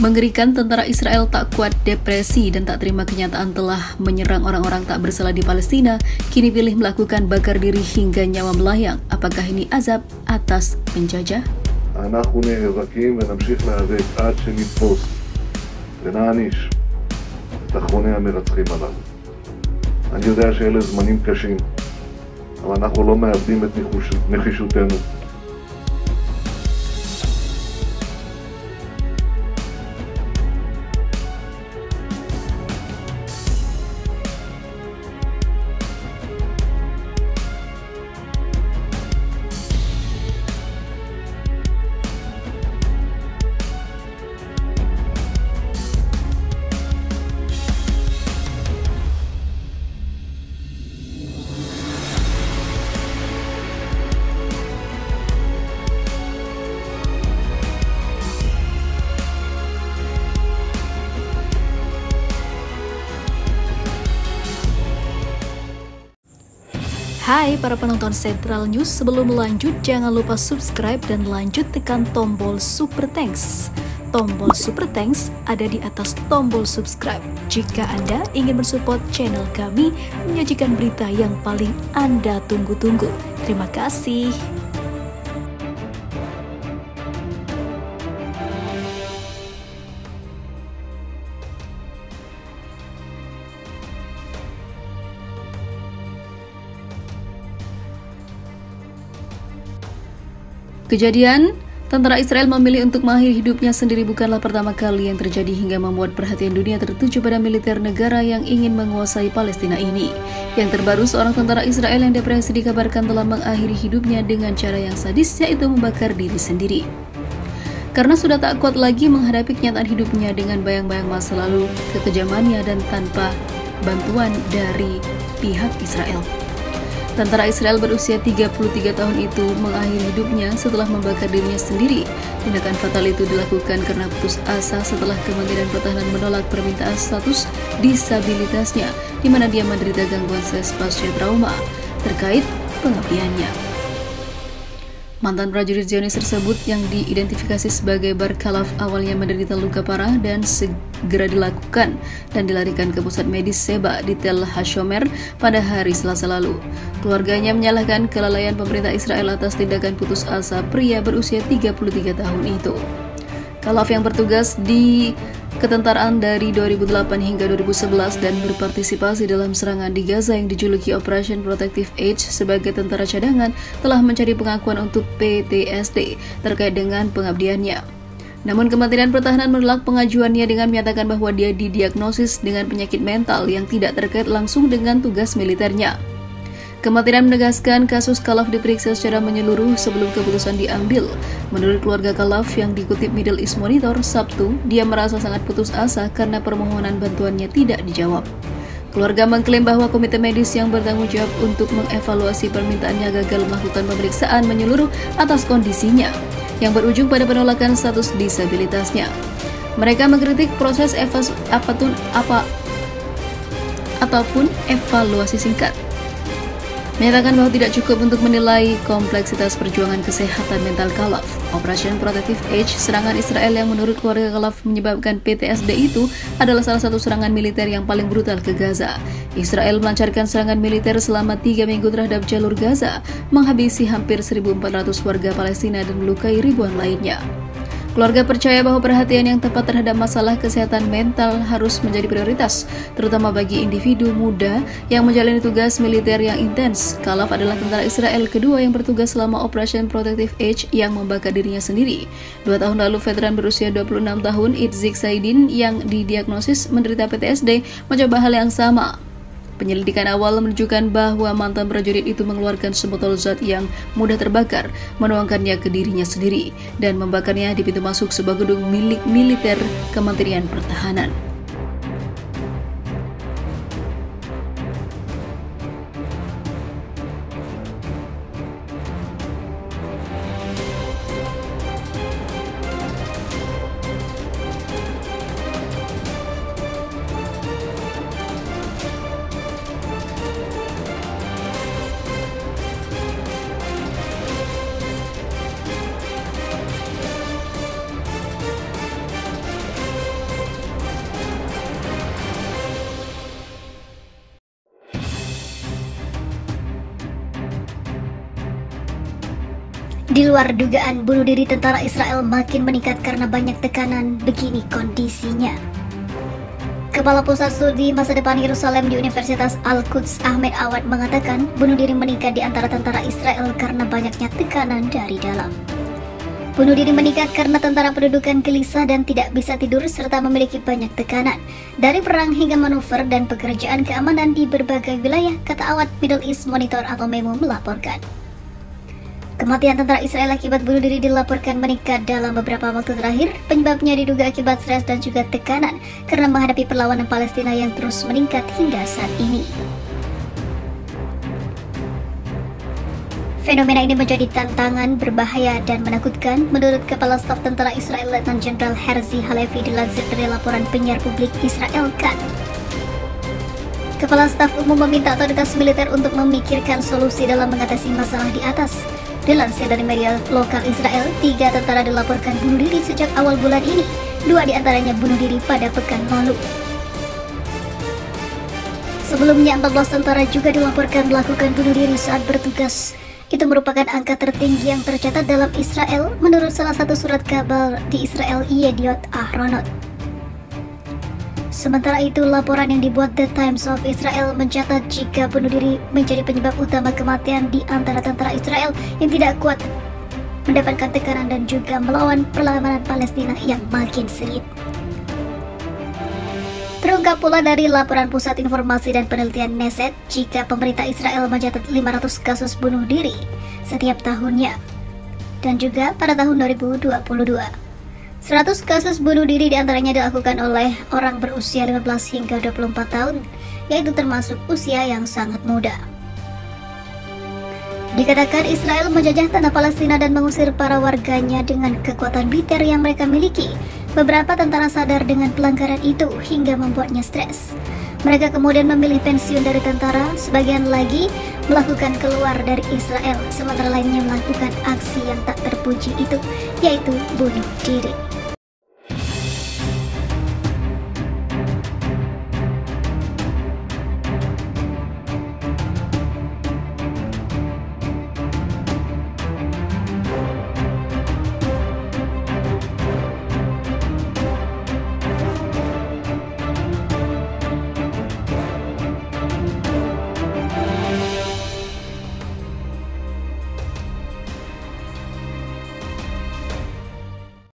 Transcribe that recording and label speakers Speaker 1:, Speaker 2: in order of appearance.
Speaker 1: Mengerikan, tentara Israel tak kuat depresi dan tak terima kenyataan telah menyerang orang-orang tak bersalah di Palestina, kini pilih melakukan bakar diri hingga nyawa melayang. Apakah ini azab atas penjajah?
Speaker 2: אנחנו נאבקים ונמשיך להיאבק עד שנתפוס ונעניש את אחרוני המרצחים הללו. אני יודע שאלה זמנים קשים, אבל אנחנו לא מאבדים את נחישותנו.
Speaker 1: Hai para penonton Sentral News, sebelum lanjut jangan lupa subscribe dan lanjut tekan tombol Super Thanks. Tombol Super Thanks ada di atas tombol subscribe. Jika Anda ingin mensupport channel kami menyajikan berita yang paling Anda tunggu-tunggu. Terima kasih. Kejadian tentara Israel memilih untuk mengakhiri hidupnya sendiri bukanlah pertama kali yang terjadi hingga membuat perhatian dunia tertuju pada militer negara yang ingin menguasai Palestina ini. Yang terbaru, seorang tentara Israel yang depresi dikabarkan telah mengakhiri hidupnya dengan cara yang sadis, yaitu membakar diri sendiri. Karena sudah tak kuat lagi menghadapi kenyataan hidupnya dengan bayang-bayang masa lalu, kekejamannya dan tanpa bantuan dari pihak Israel. Tentara Israel berusia 33 tahun itu mengakhiri hidupnya setelah membakar dirinya sendiri. Tindakan fatal itu dilakukan karena putus asa setelah Kementerian Pertahanan menolak permintaan status disabilitasnya, di mana dia menderita gangguan stres pasca trauma terkait pengabdiannya. Mantan prajurit Zionis tersebut yang diidentifikasi sebagai Bar Khalaf awalnya menderita luka parah dan segera dilakukan dan dilarikan ke pusat medis Seba di Tel Hashomer pada hari Selasa lalu. Keluarganya menyalahkan kelalaian pemerintah Israel atas tindakan putus asa pria berusia 33 tahun itu. Khalaf yang bertugas di ketentaraan dari 2008 hingga 2011 dan berpartisipasi dalam serangan di Gaza yang dijuluki Operation Protective Edge sebagai tentara cadangan telah mencari pengakuan untuk PTSD terkait dengan pengabdiannya. Namun Kementerian Pertahanan menolak pengajuannya dengan menyatakan bahwa dia didiagnosis dengan penyakit mental yang tidak terkait langsung dengan tugas militernya. Kementerian menegaskan kasus Khalaf diperiksa secara menyeluruh sebelum keputusan diambil. Menurut keluarga Khalaf yang dikutip Middle East Monitor Sabtu, dia merasa sangat putus asa karena permohonan bantuannya tidak dijawab. Keluarga mengklaim bahwa komite medis yang bertanggung jawab untuk mengevaluasi permintaannya gagal melakukan pemeriksaan menyeluruh atas kondisinya, yang berujung pada penolakan status disabilitasnya. Mereka mengkritik proses ataupun evaluasi singkat, menyatakan bahwa tidak cukup untuk menilai kompleksitas perjuangan kesehatan mental Khalaf. Operation Protective Edge, serangan Israel yang menurut keluarga Khalaf menyebabkan PTSD itu adalah salah satu serangan militer yang paling brutal ke Gaza. Israel melancarkan serangan militer selama 3 minggu terhadap jalur Gaza, menghabisi hampir 1.400 warga Palestina dan melukai ribuan lainnya. Keluarga percaya bahwa perhatian yang tepat terhadap masalah kesehatan mental harus menjadi prioritas, terutama bagi individu muda yang menjalani tugas militer yang intens. Khalaf adalah tentara Israel kedua yang bertugas selama Operation Protective Edge yang membakar dirinya sendiri. 2 tahun lalu, veteran berusia 26 tahun Itzik Saidin yang didiagnosis menderita PTSD mencoba hal yang sama. Penyelidikan awal menunjukkan bahwa mantan prajurit itu mengeluarkan sebotol zat yang mudah terbakar, menuangkannya ke dirinya sendiri, dan membakarnya di pintu masuk sebuah gedung milik militer Kementerian Pertahanan.
Speaker 3: Di luar dugaan, bunuh diri tentara Israel makin meningkat karena banyak tekanan. Begini kondisinya. Kepala Pusat Studi Masa Depan Yerusalem di Universitas Al-Quds, Ahmed Awad, mengatakan bunuh diri meningkat di antara tentara Israel karena banyaknya tekanan dari dalam. Bunuh diri meningkat karena tentara pendudukan gelisah dan tidak bisa tidur serta memiliki banyak tekanan dari perang hingga manuver dan pekerjaan keamanan di berbagai wilayah, kata Awad. Middle East Monitor atau MEMO melaporkan. Kematian tentara Israel akibat bunuh diri dilaporkan meningkat dalam beberapa waktu terakhir. Penyebabnya diduga akibat stres dan juga tekanan karena menghadapi perlawanan Palestina yang terus meningkat hingga saat ini. Fenomena ini menjadi tantangan berbahaya dan menakutkan, menurut Kepala Staf Tentara Israel Letnan Jenderal Herzi Halevi dilansir dari laporan penyiar publik Israel Kan. Kepala Staf Umum meminta otoritas militer untuk memikirkan solusi dalam mengatasi masalah di atas. Dilansir dari media lokal Israel, 3 tentara dilaporkan bunuh diri sejak awal bulan ini. 2 diantaranya bunuh diri pada pekan lalu. Sebelumnya 14 tentara juga dilaporkan melakukan bunuh diri saat bertugas. Itu merupakan angka tertinggi yang tercatat dalam Israel menurut salah satu surat kabar di Israel, Yediot Ahronot. Sementara itu, laporan yang dibuat The Times of Israel mencatat jika bunuh diri menjadi penyebab utama kematian di antara tentara Israel yang tidak kuat mendapatkan tekanan dan juga melawan perlawanan Palestina yang makin sengit. Terungkap pula dari laporan Pusat Informasi dan Penelitian Neset jika pemerintah Israel mencatat 500 kasus bunuh diri setiap tahunnya dan juga pada tahun 2022. 100 kasus bunuh diri diantaranya dilakukan oleh orang berusia 15 hingga 24 tahun, yaitu termasuk usia yang sangat muda. Dikatakan Israel menjajah tanah Palestina dan mengusir para warganya dengan kekuatan militer yang mereka miliki. Beberapa tentara sadar dengan pelanggaran itu hingga membuatnya stres. Mereka kemudian memilih pensiun dari tentara, sebagian lagi melakukan keluar dari Israel, sementara lainnya melakukan aksi yang tak terpuji itu, yaitu bunuh diri.